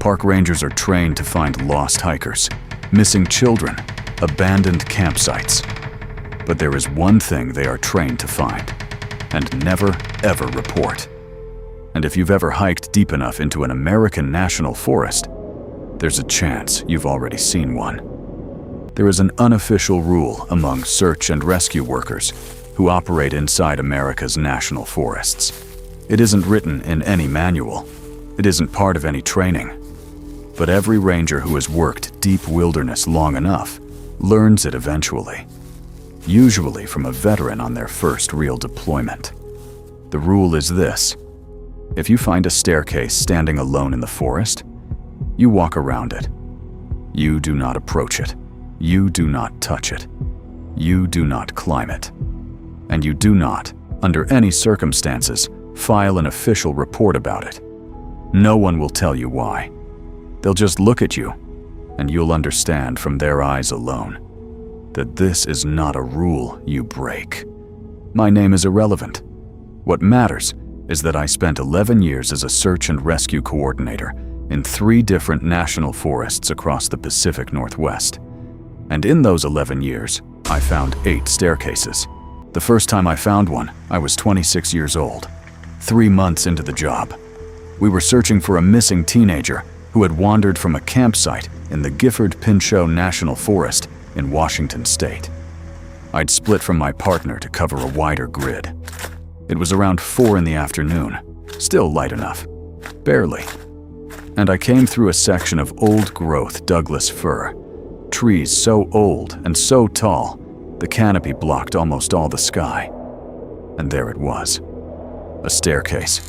Park rangers are trained to find lost hikers, missing children, abandoned campsites. But there is one thing they are trained to find, and never, ever report. And if you've ever hiked deep enough into an American national forest, there's a chance you've already seen one. There is an unofficial rule among search and rescue workers who operate inside America's national forests. It isn't written in any manual. It isn't part of any training. But every ranger who has worked deep wilderness long enough learns it eventually, usually from a veteran on their first real deployment. The rule is this: if you find a staircase standing alone in the forest, you walk around it. You do not approach it. You do not touch it. You do not climb it. And you do not, under any circumstances, file an official report about it. No one will tell you why. They'll just look at you, and you'll understand from their eyes alone that this is not a rule you break. My name is irrelevant. What matters is that I spent 11 years as a search and rescue coordinator in 3 different national forests across the Pacific Northwest. And in those 11 years, I found 8 staircases. The first time I found one, I was 26 years old, 3 months into the job. We were searching for a missing teenager who had wandered from a campsite in the Gifford-Pinchot National Forest in Washington State. I'd split from my partner to cover a wider grid. It was around 4 in the afternoon, still light enough, barely. And I came through a section of old-growth Douglas fir, trees so old and so tall, the canopy blocked almost all the sky. And there it was, a staircase.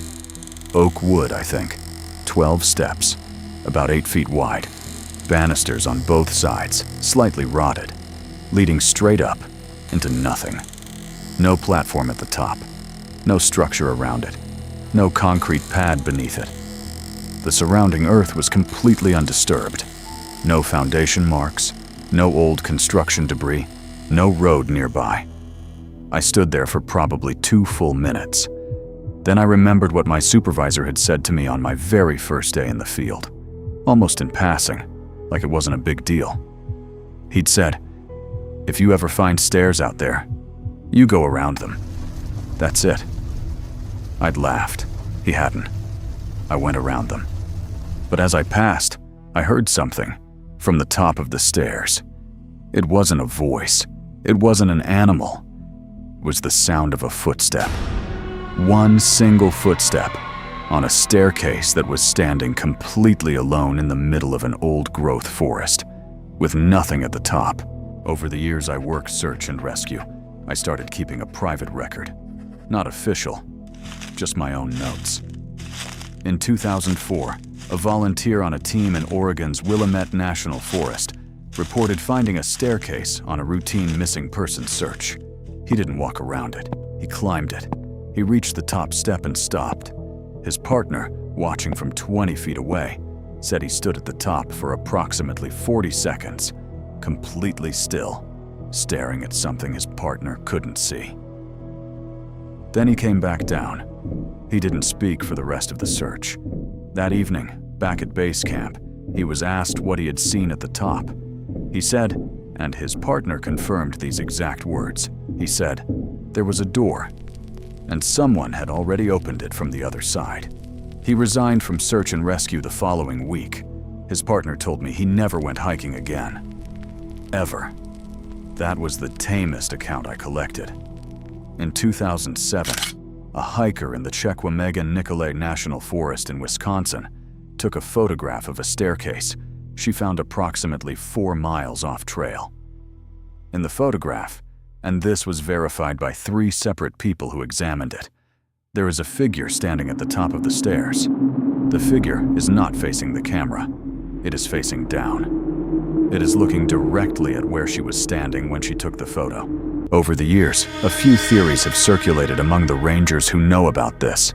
Oak wood, I think, 12 steps, about 8 feet wide, banisters on both sides, slightly rotted, leading straight up into nothing. No platform at the top, no structure around it, no concrete pad beneath it. The surrounding earth was completely undisturbed. No foundation marks, no old construction debris, no road nearby. I stood there for probably 2 full minutes. Then I remembered what my supervisor had said to me on my very first day in the field, almost in passing, like it wasn't a big deal. He'd said, "If you ever find stairs out there, you go around them. That's it." I'd laughed. He hadn't. I went around them. But as I passed, I heard something from the top of the stairs. It wasn't a voice. It wasn't an animal. It was the sound of a footstep. One single footstep on a staircase that was standing completely alone in the middle of an old-growth forest, with nothing at the top. Over the years I worked search and rescue, I started keeping a private record. Not official, just my own notes. In 2004, a volunteer on a team in Oregon's Willamette National Forest reported finding a staircase on a routine missing person search. He didn't walk around it, he climbed it. He reached the top step and stopped. His partner, watching from 20 feet away, said he stood at the top for approximately 40 seconds, completely still, staring at something his partner couldn't see. Then he came back down. He didn't speak for the rest of the search. That evening, back at base camp, he was asked what he had seen at the top. He said, and his partner confirmed these exact words, he said, there was a door, and someone had already opened it from the other side. He resigned from search and rescue the following week. His partner told me he never went hiking again. Ever. That was the tamest account I collected. In 2007, a hiker in the Chequamegon-Nicolet National Forest in Wisconsin took a photograph of a staircase she found approximately 4 miles off trail. In the photograph, and this was verified by 3 separate people who examined it, there is a figure standing at the top of the stairs. The figure is not facing the camera. It is facing down. It is looking directly at where she was standing when she took the photo. Over the years, a few theories have circulated among the rangers who know about this.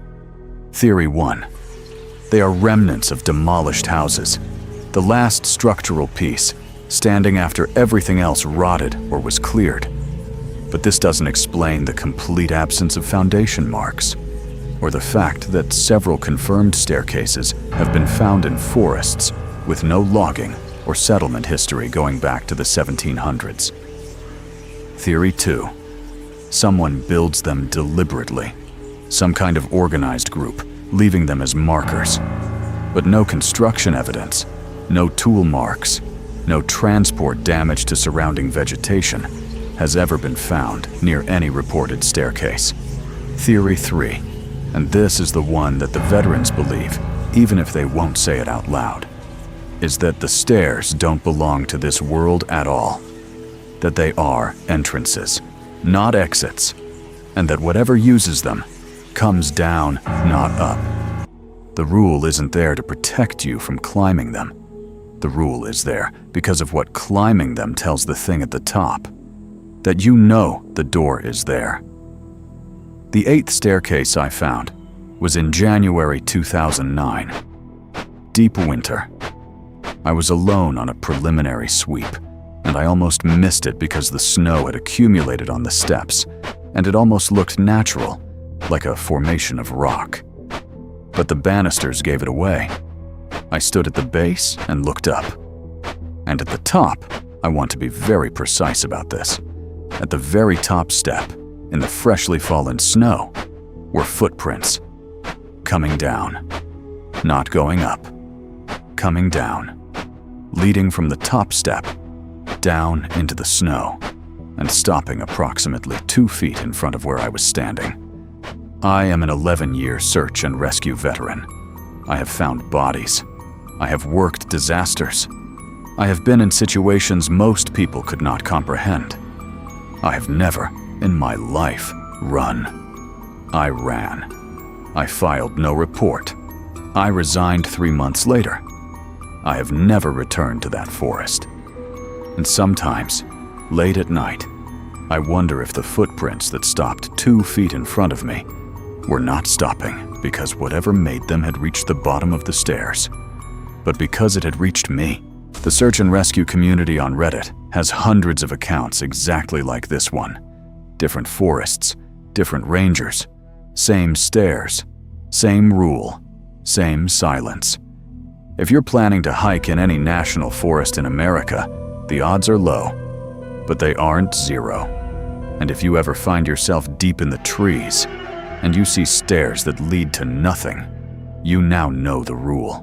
Theory 1. They are remnants of demolished houses, the last structural piece, standing after everything else rotted or was cleared. But this doesn't explain the complete absence of foundation marks, or the fact that several confirmed staircases have been found in forests with no logging or settlement history going back to the 1700s. Theory 2. Someone builds them deliberately. Some kind of organized group, leaving them as markers. But no construction evidence, no tool marks, no transport damage to surrounding vegetation has ever been found near any reported staircase. Theory 3, and this is the one that the veterans believe, even if they won't say it out loud, is that the stairs don't belong to this world at all. That they are entrances, not exits, and that whatever uses them comes down, not up. The rule isn't there to protect you from climbing them. The rule is there because of what climbing them tells the thing at the top, that you know the door is there. The 8th staircase I found was in January 2009. Deep winter. I was alone on a preliminary sweep, and I almost missed it because the snow had accumulated on the steps, and it almost looked natural, like a formation of rock. But the banisters gave it away. I stood at the base and looked up. And at the top, I want to be very precise about this, at the very top step, in the freshly fallen snow, were footprints. Coming down. Not going up. Coming down. Leading from the top step, down into the snow, and stopping approximately 2 feet in front of where I was standing. I am an 11-year search and rescue veteran. I have found bodies. I have worked disasters. I have been in situations most people could not comprehend. I have never, in my life, run. I ran. I filed no report. I resigned 3 months later. I have never returned to that forest. And sometimes, late at night, I wonder if the footprints that stopped 2 feet in front of me were not stopping because whatever made them had reached the bottom of the stairs, but because it had reached me. The search and rescue community on Reddit has hundreds of accounts exactly like this one. Different forests, different rangers, same stairs, same rule, same silence. If you're planning to hike in any national forest in America, the odds are low, but they aren't zero. And if you ever find yourself deep in the trees, and you see stairs that lead to nothing, you now know the rule.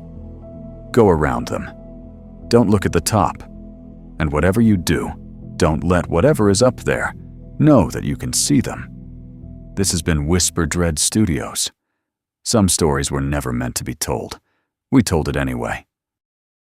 Go around them. Don't look at the top. And whatever you do, don't let whatever is up there know that you can see them. This has been Whisper Dread Studios. Some stories were never meant to be told. We told it anyway.